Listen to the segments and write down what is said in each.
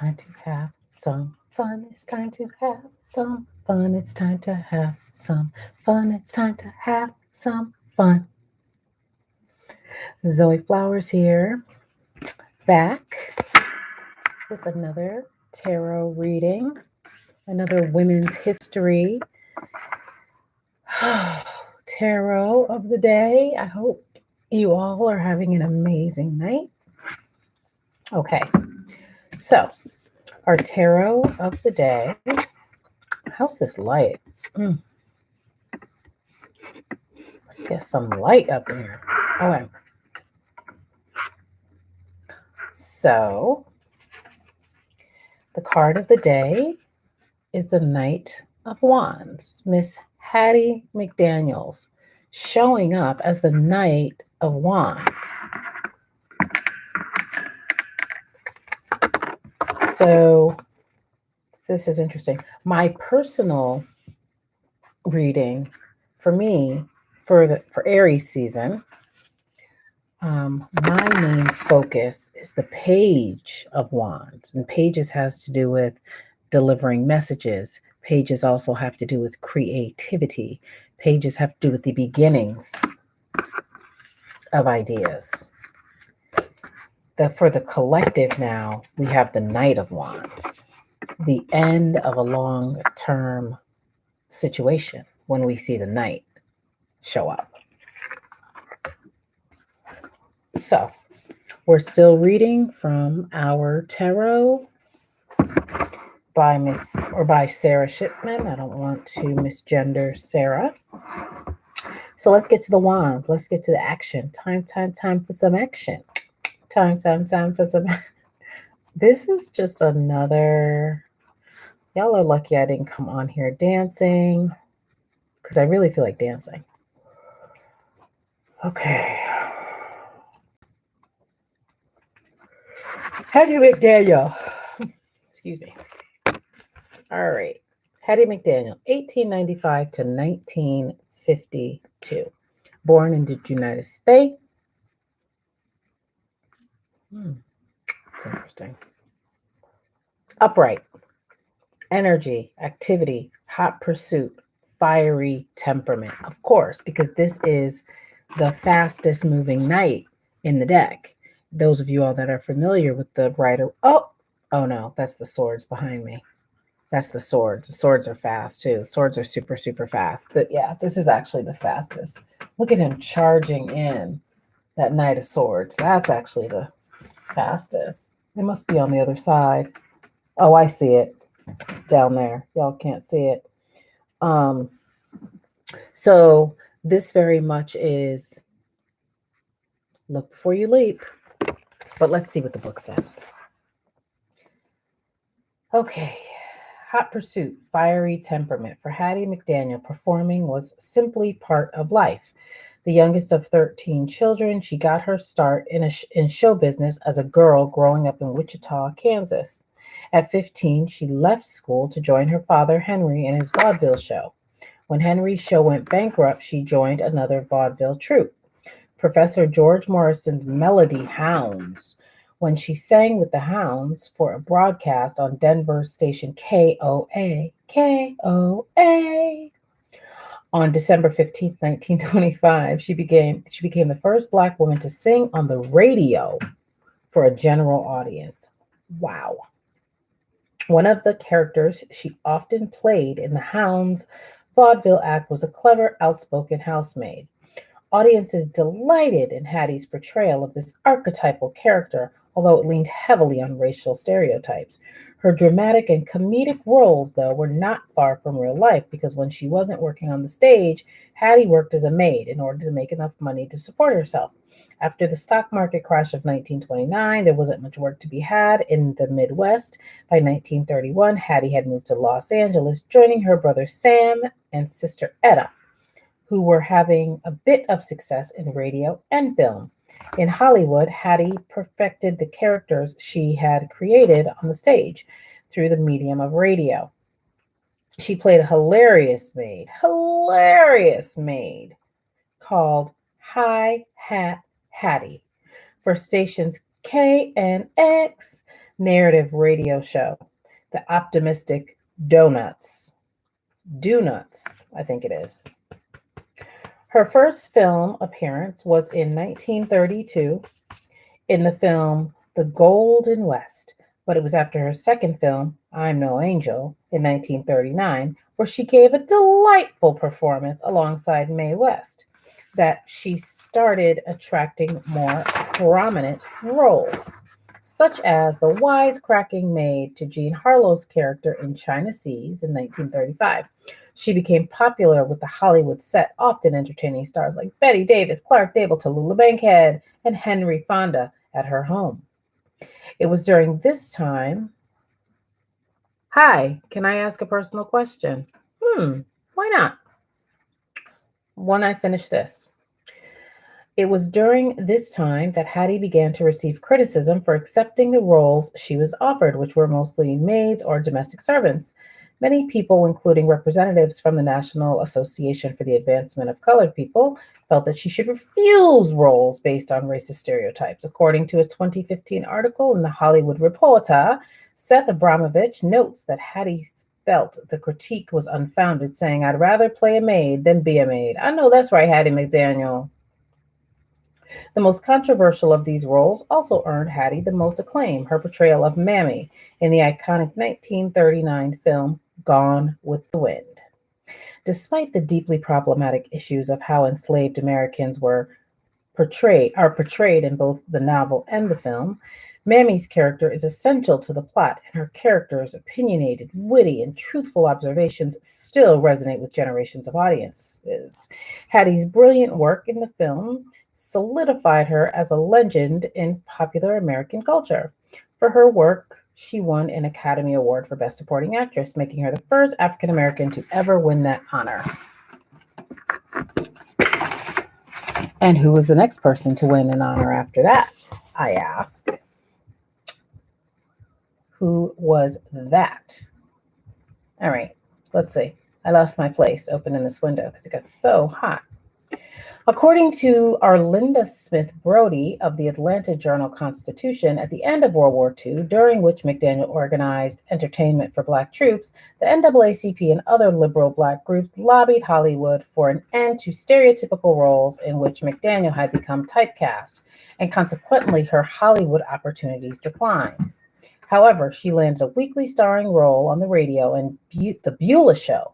time to have some fun. It's time to have some fun. It's time to have some fun. It's time to have some fun. Zoe Flowers here, back with another tarot reading, another women's history tarot of the day. I hope you all are having an amazing night. Okay, so our tarot of the day. How's this light? Let's get some light up in here. Okay. So, the card of the day is the Knight of Wands, Miss Hattie McDaniels, showing up as the Knight of Wands. So, this is interesting. My personal reading for me for Aries season, my main focus is the Page of Wands, and Pages has to do with delivering messages. Pages also have to do with creativity. Pages have to do with the beginnings of ideas. For the collective now, we have the Knight of Wands, the end of a long-term situation when we see the Knight show up. So, we're still reading from our tarot by Sarah Shipman. I don't want to misgender Sarah. So let's get to the wands. Let's get to the action. Time for some action. Time for some. This is just another. Y'all are lucky I didn't come on here dancing because I really feel like dancing. Okay. Hattie McDaniel. Excuse me. All right. Hattie McDaniel, 1895 to 1952. Born in the United States. That's interesting. Upright. Energy, activity, hot pursuit, fiery temperament. Of course, because this is the fastest moving knight in the deck. Those of you all that are familiar with the rider. Oh no, that's the swords behind me. That's the swords. The swords are fast too. Swords are super, super fast. Yeah, this is actually the fastest. Look at him charging in. That Knight of Swords. That's actually the fastest. It must be on the other side. Oh, I see it down there. Y'all can't see it. So this very much is look before you leap. But let's see what the book says. Okay. Hot pursuit, fiery temperament. For Hattie McDaniel, performing was simply part of life. The youngest of 13 children, she got her start in show business as a girl growing up in Wichita, Kansas. At 15, she left school to join her father, Henry, in his vaudeville show. When Henry's show went bankrupt, she joined another vaudeville troupe, Professor George Morrison's Melody Hounds, when she sang with the Hounds for a broadcast on Denver's station KOA. On December 15th, 1925, she became the first Black woman to sing on the radio for a general audience. Wow. One of the characters she often played in the Hounds vaudeville act was a clever, outspoken housemaid. Audiences delighted in Hattie's portrayal of this archetypal character, although it leaned heavily on racial stereotypes. Her dramatic and comedic roles, though, were not far from real life because when she wasn't working on the stage, Hattie worked as a maid in order to make enough money to support herself. After the stock market crash of 1929, there wasn't much work to be had in the Midwest. By 1931, Hattie had moved to Los Angeles, joining her brother Sam and sister Etta, who were having a bit of success in radio and film. In Hollywood, Hattie perfected the characters she had created on the stage through the medium of radio. She played a hilarious maid called Hi Hat Hattie for stations KNX narrative radio show, The Optimistic Donuts. Do Nuts, I think it is. Her first film appearance was in 1932 in the film The Golden West, but it was after her second film, I'm No Angel, in 1939, where she gave a delightful performance alongside Mae West, that she started attracting more prominent roles, such as the wisecracking maid to Jean Harlow's character in China Seas in 1935. She became popular with the Hollywood set, often entertaining stars like Betty Davis, Clark Gable, Tallulah Bankhead, and Henry Fonda at her home. It was during this time. Hi, can I ask a personal question? Why not? When I finish this. It was during this time that Hattie began to receive criticism for accepting the roles she was offered, which were mostly maids or domestic servants. Many people, including representatives from the National Association for the Advancement of Colored People, felt that she should refuse roles based on racist stereotypes. According to a 2015 article in The Hollywood Reporter, Seth Abramovich notes that Hattie felt the critique was unfounded, saying, I'd rather play a maid than be a maid. I know that's right, Hattie McDaniel. The most controversial of these roles also earned Hattie the most acclaim, her portrayal of Mammy in the iconic 1939 film Gone with the Wind. Despite the deeply problematic issues of how enslaved Americans are portrayed in both the novel and the film, Mammy's character is essential to the plot, and her character's opinionated, witty, and truthful observations still resonate with generations of audiences. Hattie's brilliant work in the film solidified her as a legend in popular American culture. For her work, she won an Academy Award for Best Supporting Actress, making her the first African American to ever win that honor. And who was the next person to win an honor after that, I ask? Who was that? All right, let's see. I lost my place opening this window because it got so hot. According to Arlinda Smith Brody of the Atlanta Journal-Constitution, at the end of World War II, during which McDaniel organized entertainment for Black troops, the NAACP and other liberal Black groups lobbied Hollywood for an end to stereotypical roles in which McDaniel had become typecast, and consequently her Hollywood opportunities declined. However, she landed a weekly starring role on the radio in The Beulah Show,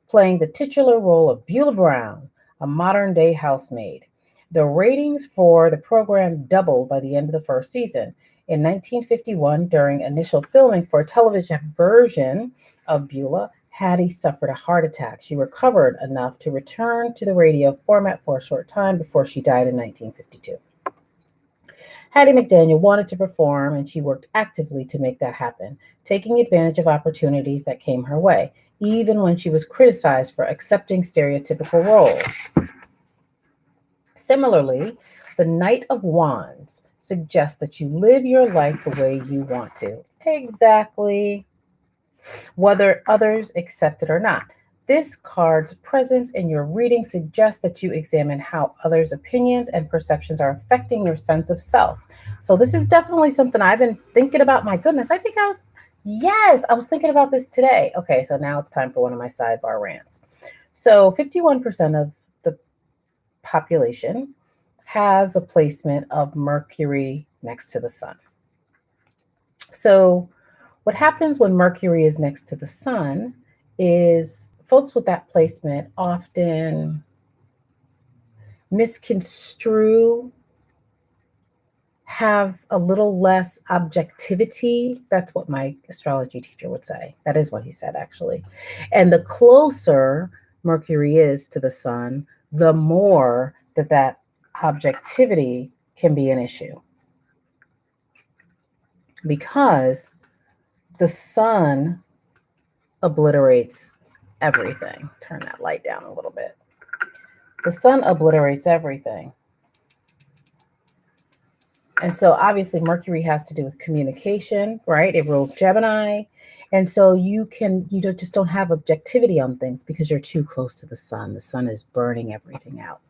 playing the titular role of Beulah Brown, a modern-day housemaid. The ratings for the program doubled by the end of the first season. In 1951, during initial filming for a television version of Beulah, Hattie suffered a heart attack. She recovered enough to return to the radio format for a short time before she died in 1952. Hattie McDaniel wanted to perform, and she worked actively to make that happen, taking advantage of opportunities that came her way, even when she was criticized for accepting stereotypical roles. Similarly, the Knight of Wands suggests that you live your life the way you want to. Exactly. Whether others accept it or not. This card's presence in your reading suggests that you examine how others' opinions and perceptions are affecting your sense of self. So this is definitely something I've been thinking about. My goodness, I was thinking about this today. Okay, so now it's time for one of my sidebar rants. So 51% of the population has a placement of Mercury next to the sun. So what happens when Mercury is next to the sun is folks with that placement often misconstrue, have a little less objectivity. That's what my astrology teacher would say. That is what he said, actually. And the closer Mercury is to the sun, the more that objectivity can be an issue. Because the sun obliterates everything. Turn that light down a little bit. The sun obliterates everything. And so obviously Mercury has to do with communication, right? It rules Gemini. And so you just don't have objectivity on things because you're too close to the sun. The sun is burning everything out.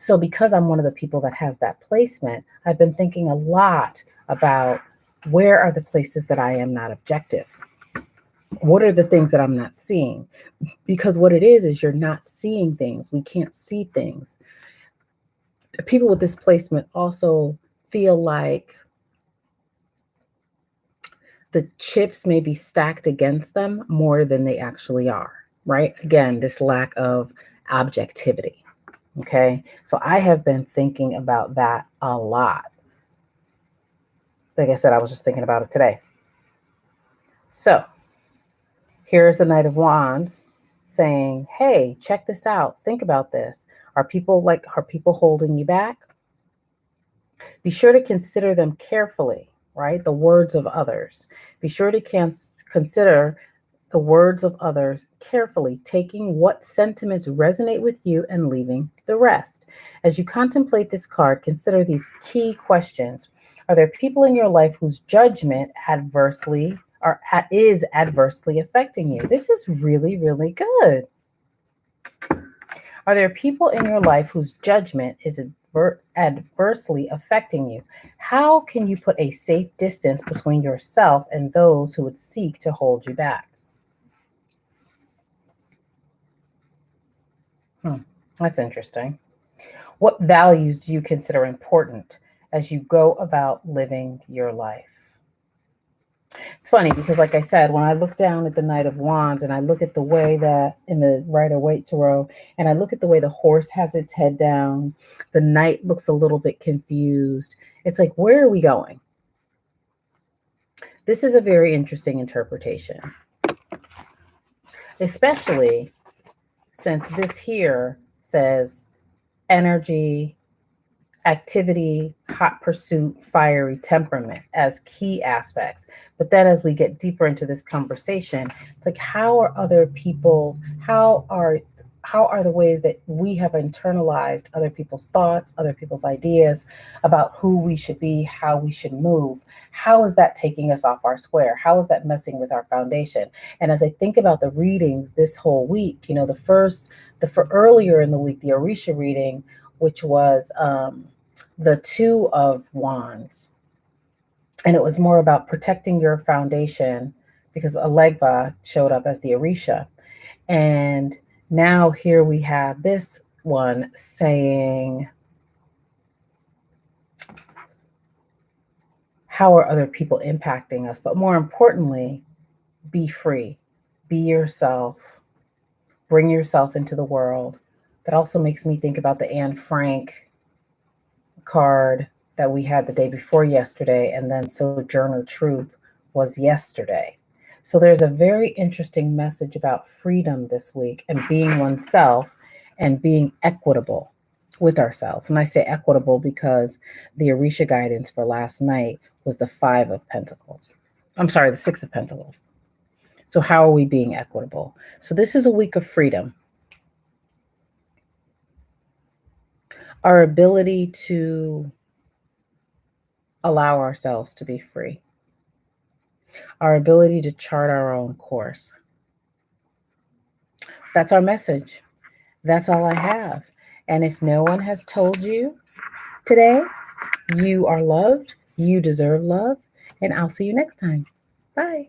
So because I'm one of the people that has that placement, I've been thinking a lot about Where are the places that I am not objective? What are the things that I'm not seeing? Because what it is you're not seeing things. We can't see things. People with displacement also feel like the chips may be stacked against them more than they actually are, right? Again, this lack of objectivity. Okay. So I have been thinking about that a lot. Like I said, I was just thinking about it today. So here's the Knight of Wands saying, hey, check this out. Think about this. Are people holding you back? Be sure to consider them carefully, right? The words of others. Be sure to consider the words of others carefully, taking what sentiments resonate with you and leaving the rest. As you contemplate this card, consider these key questions. Are there people in your life whose judgment is adversely affecting you? This is really, really good. Are there people in your life whose judgment is adversely affecting you? How can you put a safe distance between yourself and those who would seek to hold you back? That's interesting. What values do you consider important as you go about living your life? It's funny because, like I said, when I look down at the Knight of Wands and I look at the way that in the Rider-Waite Tarot, and I look at the way the horse has its head down, the Knight looks a little bit confused. It's like, where are we going? This is a very interesting interpretation, especially since this here says energy, activity, hot pursuit, fiery temperament as key aspects. But then as we get deeper into this conversation, it's like, how are the ways that we have internalized other people's thoughts, other people's ideas about who we should be, how we should move? How is that taking us off our square? How is that messing with our foundation? And as I think about the readings this whole week, for earlier in the week, the Orisha reading, which was the Two of Wands. And it was more about protecting your foundation because Alegba showed up as the Orisha. And now here we have this one saying, how are other people impacting us? But more importantly, be free, be yourself, bring yourself into the world. That also makes me think about the Anne Frank card that we had the day before yesterday, and then Sojourner Truth was yesterday. So there's a very interesting message about freedom this week and being oneself and being equitable with ourselves. And I say equitable because the Orisha guidance for last night was the Five of Pentacles. I'm sorry, the Six of Pentacles. So how are we being equitable? So this is a week of freedom. Our ability to allow ourselves to be free. Our ability to chart our own course. That's our message. That's all I have. And if no one has told you today, you are loved, you deserve love, and I'll see you next time. Bye.